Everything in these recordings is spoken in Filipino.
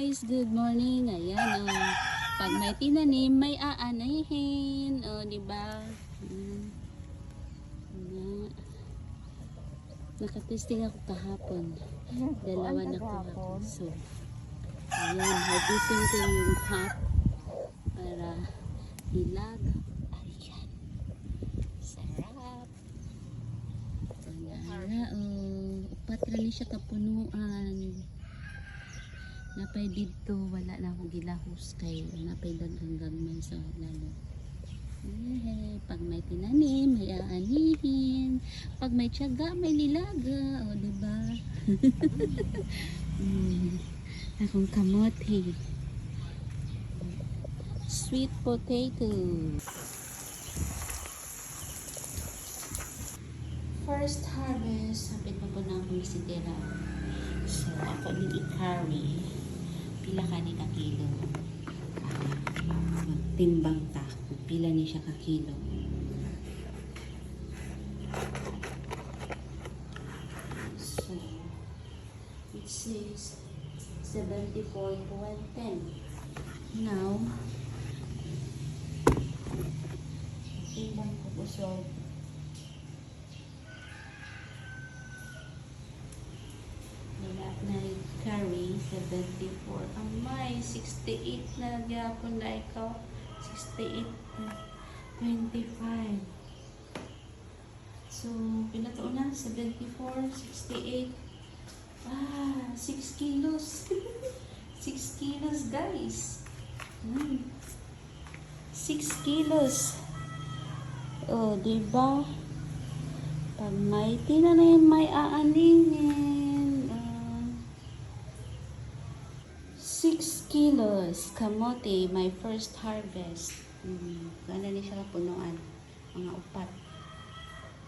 guys, good morning. Ayan, pag may tinanim, may aanahin. Di ba? Nakatesting ako kahapon. Dalawa na kahapon. So, ayan, harvesting ko yung hop para hilag. Ayan. Sarap. Ayan, upat rin siya kapunuan. Napay dito, wala na akong gilahos kay napay dagang gagmay sa lalo. Pag may tinanim, may aanihin. Pag may tiyaga, may nilaga. O, diba? Akong kamote. Sweet potato. First harvest. Sapit pa po na akong isitira. So, ako din i-carry. Pila ka ni kakilo. Magtimbang ta. Pila ni siya kakilo. So, it says 74.10. Now, timbang ko po so carry 74 ang may 68 na gyapon na ikaw 68.25 so pinatuon na 74 68 6 kilos 6 kilos guys 6 kilos diba pag may tinanim may aaningin 6 kilos kamote, my first harvest. Gana ni siya punuan. Mga upat.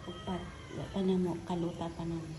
Upat. Wala pa na mo, kaluta pa na mo.